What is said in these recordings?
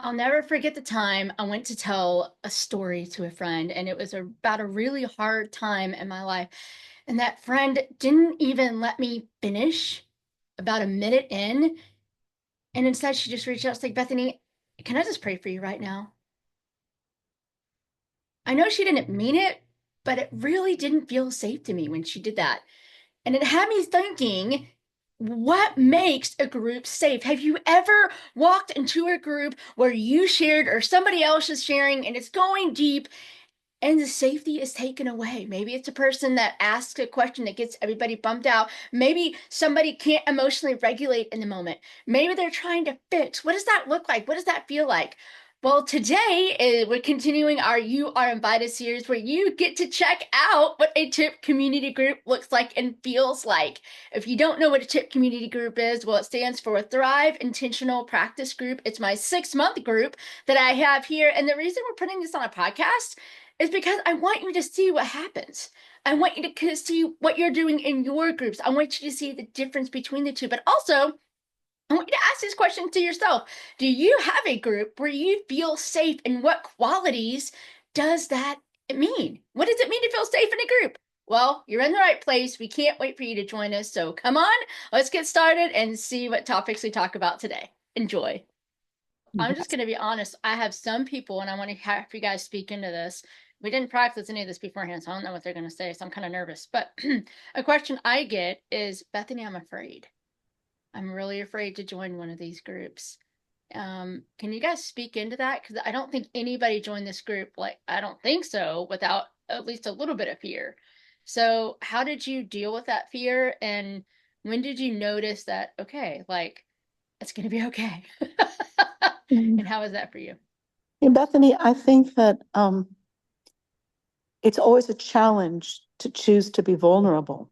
I'll never forget the time I went to tell a story to a friend, and it was about a really hard time in my life. And that friend didn't even let me finish about a minute in. And instead, she just reached out, like, Bethany, can I just pray for you right now? I know she didn't mean it, but it really didn't feel safe to me when she did that. And it had me thinking, what makes a group safe? Have you ever walked into a group where you shared or somebody else is sharing and it's going deep and the safety is taken away? Maybe it's a person that asks a question that gets everybody bummed out. Maybe somebody can't emotionally regulate in the moment. Maybe they're trying to fix. What does that look like? What does that feel like? Well, today we're continuing our You Are Invited series where you get to check out what a TIP community group looks like and feels like. If you don't know what a TIP community group is, well, it stands for Thrive Intentional Practice Group. It's my 6-month group that I have here. And the reason we're putting this on a podcast is because I want you to see what happens. I want you to see what you're doing in your groups. I want you to see the difference between the two, but also I want you to ask this question to yourself. Do you have a group where you feel safe, and what qualities does that mean? What does it mean to feel safe in a group? Well, you're in the right place. We can't wait for you to join us. So come on, let's get started and see what topics we talk about today. Enjoy. I'm just going to be honest. I have some people, and I want to have you guys speak into this. We didn't practice any of this beforehand, so I don't know what they're going to say. So I'm kind of nervous. But a question I get is, Bethany, I'm afraid. I'm really afraid to join one of these groups. Can you guys speak into that? Because I don't think anybody joined this group, like, I don't think so, without at least a little bit of fear. So, how did you deal with that fear? And when did you notice that, okay, like, it's going to be okay? Mhm. And how was that for you? Yeah, Bethany, I think that it's always a challenge to choose to be vulnerable.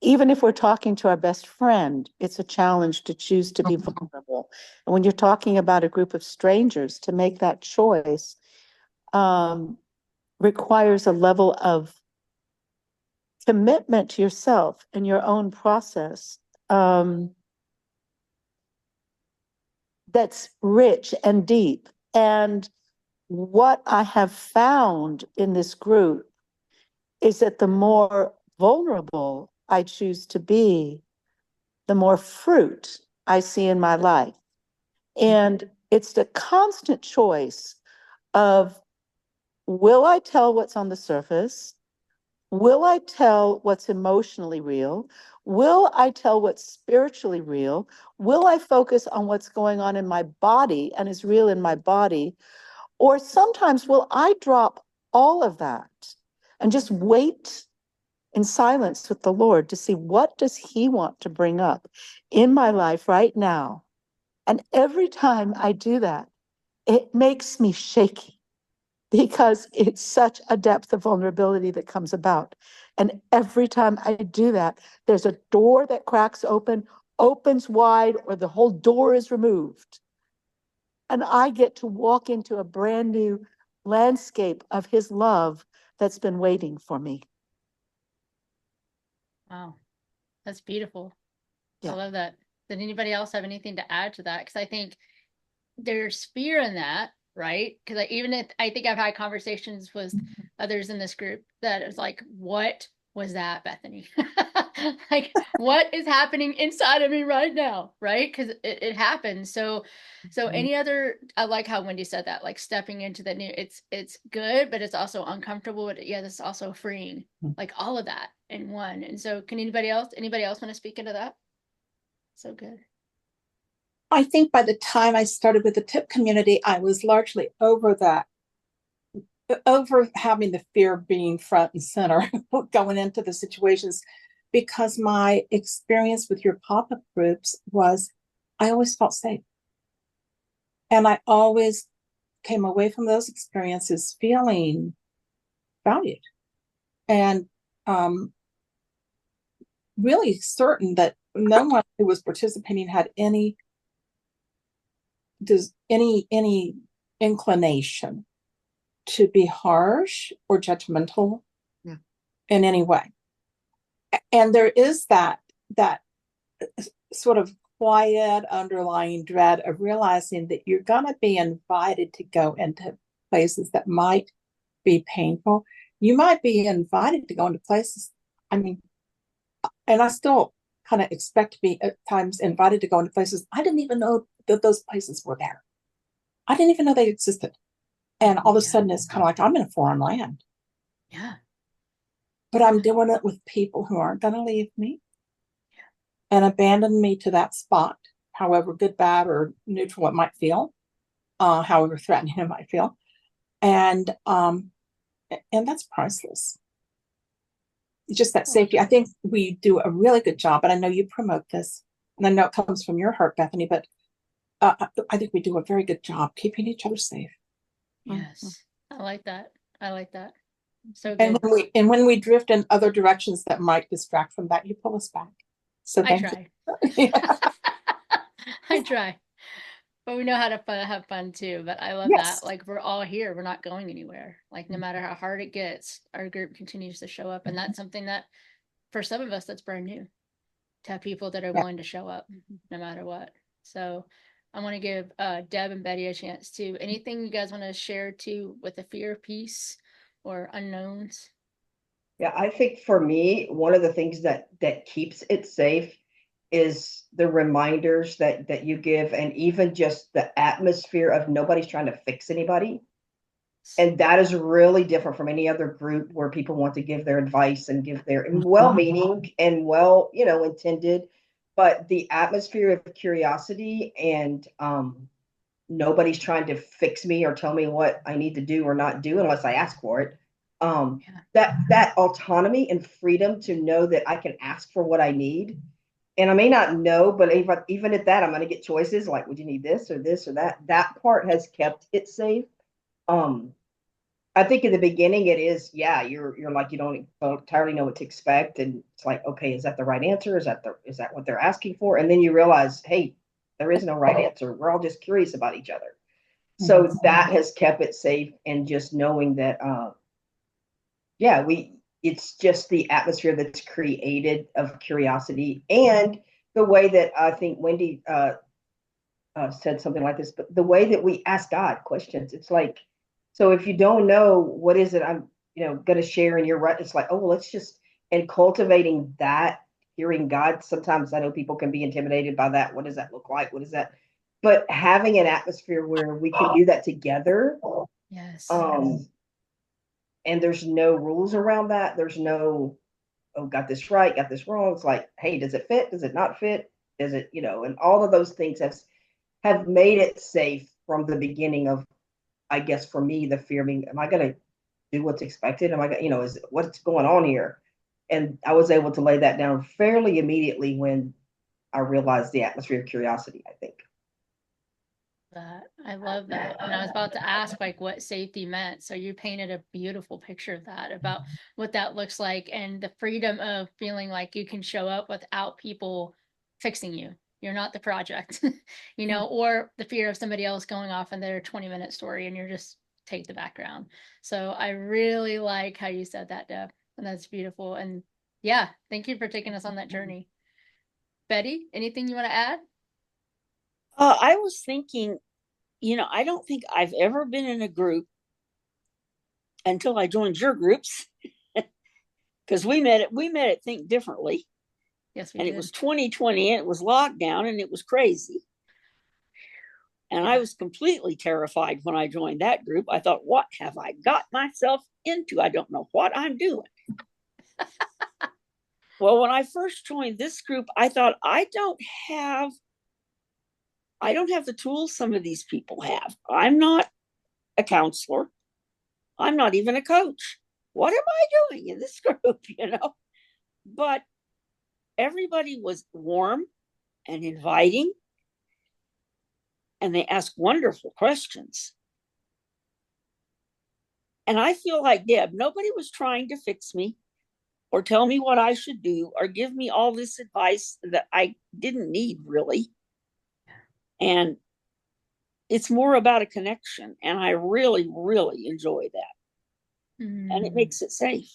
Even if we're talking to our best friend, it's a challenge to choose to be vulnerable. And when you're talking about a group of strangers, to make that choice um, requires a level of commitment to yourself and your own process that's rich and deep. And what I have found in this group is that the more vulnerable I choose to be, the more fruit I see in my life. And it's the constant choice of, will I tell what's on the surface? Will I tell what's emotionally real? Will I tell what's spiritually real? Will I focus on what's going on in my body and is real in my body? Or sometimes will I drop all of that and just wait in silence with the Lord to see, what does he want to bring up in my life right now? And every time I do that, it makes me shaky because it's such a depth of vulnerability that comes about. And every time I do that, there's a door that cracks open, opens wide, or the whole door is removed. And I get to walk into a brand new landscape of his love that's been waiting for me. Wow, that's beautiful. I Yeah. love that. Did anybody else have anything to add to that? Because I think there's fear in that, right? Because even if I think I've had conversations with others in this group that is like, what was that, Bethany? Like, what is happening inside of me right now, right? Because it happens. So any other, I like how Wendy said that, like stepping into the new, it's good, but it's also uncomfortable. But yeah, it's also freeing, like all of that in one. And so, can anybody else want to speak into that? So good. I think by the time I started with the tip community, I was largely over that, over having the fear of being front and center going into the situations, because my experience with your pop-up groups was I always felt safe. And I always came away from those experiences feeling valued and really certain that no one who was participating had any inclination to be harsh or judgmental, yeah, in any way. And there is that sort of quiet underlying dread of realizing that you're going to be invited to go into places that might be painful. You might be invited to go into places, I mean, and I still kind of expect to be at times invited to go into places I didn't even know that those places were there. I didn't even know they existed. And all of a sudden, it's kind of like I'm in a foreign land. Yeah. But I'm doing it with people who aren't going to leave me and abandon me to that spot, however good, bad, or neutral it might feel, however threatening it might feel. And that's priceless. It's just that safety. I think we do a really good job, and I know you promote this, and I know it comes from your heart, Bethany, but I think we do a very good job keeping each other safe. Yes. I like that. I like that. So And good. when we drift in other directions that might distract from that, you pull us back. So I thank try. you. I try. But we know how to have fun too. But I love Yes. that. Like we're all here. We're not going anywhere. Like no matter how hard it gets, our group continues to show up. And that's something that for some of us that's brand new to have people that are Yeah. willing to show up no matter what. So I want to give Deb and Betty a chance to anything you guys want to share too with the fear piece or unknowns. Yeah, I think for me, one of the things that keeps it safe is the reminders that you give, and even just the atmosphere of nobody's trying to fix anybody. And that is really different from any other group where people want to give their advice and give their well-meaning and well, intended, but the atmosphere of curiosity and nobody's trying to fix me or tell me what I need to do or not do unless I ask for it. That autonomy and freedom to know that I can ask for what I need. And I may not know, but even at that, I'm going to get choices like, would you need this or this or that? That part has kept it safe. I think in the beginning it is, yeah, you're like, you don't entirely know what to expect. And it's like, okay, is that the right answer? Is that what they're asking for? And then you realize, hey, there is no right answer. We're all just curious about each other. So that has kept it safe, and just knowing that, yeah, it's just the atmosphere that's created of curiosity, and the way that I think Wendy said something like this, but the way that we ask God questions, it's like, so if you don't know what is it I'm, going to share, and you're right, it's like, oh, well, let's just, and cultivating that, hearing God. Sometimes I know people can be intimidated by that. What does that look like? What is that? But having an atmosphere where we can do that together. Yes. And there's no rules around that. There's no, oh, got this right, got this wrong. It's like, hey, does it fit? Does it not fit? Does it, and all of those things have made it safe from the beginning of, I guess for me, the fear being, am I going to do what's expected? Am I going to, is what's going on here? And I was able to lay that down fairly immediately when I realized the atmosphere of curiosity, I think. I love that. And I was about to ask like what safety meant. So you painted a beautiful picture of that, about what that looks like, and the freedom of feeling like you can show up without people fixing you. You're not the project, or the fear of somebody else going off in their 20-minute story and you're just take the background. So I really like how you said that, Deb. And that's beautiful. And yeah, thank you for taking us on that journey. Betty, anything you want to add? I was thinking, I don't think I've ever been in a group until I joined your groups, because we met at Think Differently. Yes, we and did. It was 2020, and it was lockdown, and it was crazy. And I was completely terrified when I joined that group. I thought, what have I got myself into? I don't know what I'm doing. Well, when I first joined this group, I thought, I don't have the tools some of these people have. I'm not a counselor. I'm not even a coach. What am I doing in this group, But everybody was warm and inviting, and they asked wonderful questions. And I feel like Deb, nobody was trying to fix me or tell me what I should do or give me all this advice that I didn't need, really. And it's more about a connection. And I really, really enjoy that. And it makes it safe.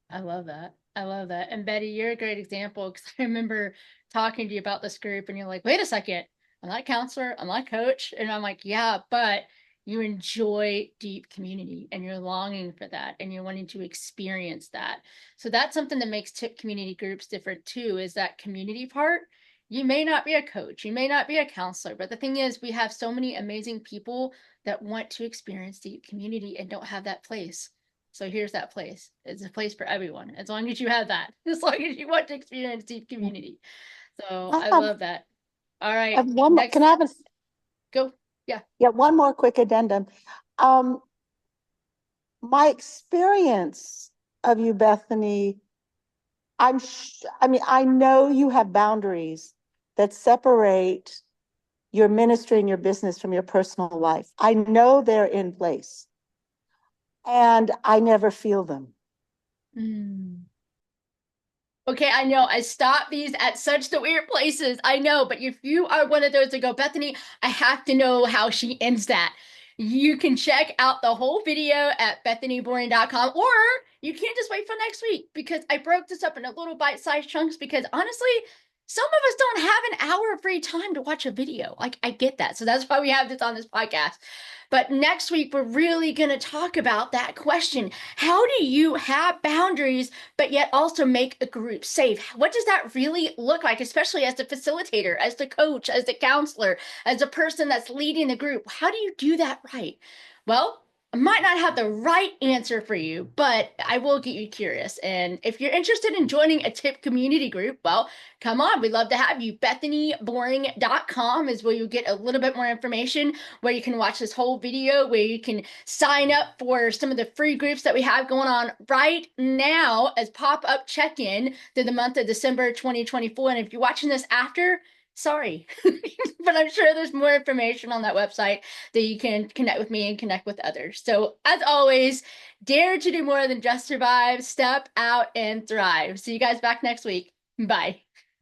I love that. I love that. And Betty, you're a great example because I remember talking to you about this group and you're like, wait a second, I'm not a counselor, I'm not a coach. And I'm like, yeah, but you enjoy deep community and you're longing for that and you're wanting to experience that. So that's something that makes TIP community groups different too, is that community part. You may not be a coach, you may not be a counselor, but the thing is, we have so many amazing people that want to experience deep community and don't have that place. So here's that place. It's a place for everyone, as long as you have that, as long as you want to experience deep community. So I I have, love that. All I right, have one more, next, can I have a, go. Yeah. yeah, one more quick addendum. My experience of you, Bethany, I mean, I know you have boundaries that separate your ministry and your business from your personal life. I know they're in place and I never feel them. Mm. Okay, I know I stop these at such the weird places. I know, but if you are one of those that go, Bethany, I have to know how she ends that. You can check out the whole video at bethanyboring.com, or you can just wait for next week because I broke this up into little bite-sized chunks because honestly, some of us don't have an hour of free time to watch a video. Like, I get that. So that's why we have this on this podcast. But next week, we're really going to talk about that question. How do you have boundaries, but yet also make a group safe? What does that really look like, especially as the facilitator, as the coach, as the counselor, as a person that's leading the group? How do you do that right? Well, I might not have the right answer for you, but I will get you curious. And if you're interested in joining a TIP community group, well, come on. We'd love to have you. BethanyBoring.com is where you get a little bit more information, where you can watch this whole video, where you can sign up for some of the free groups that we have going on right now as pop-up check-in through the month of December 2024. And if you're watching this after, sorry, but I'm sure there's more information on that website that you can connect with me and connect with others. So as always, dare to do more than just survive, step out and thrive. See you guys back next week. Bye.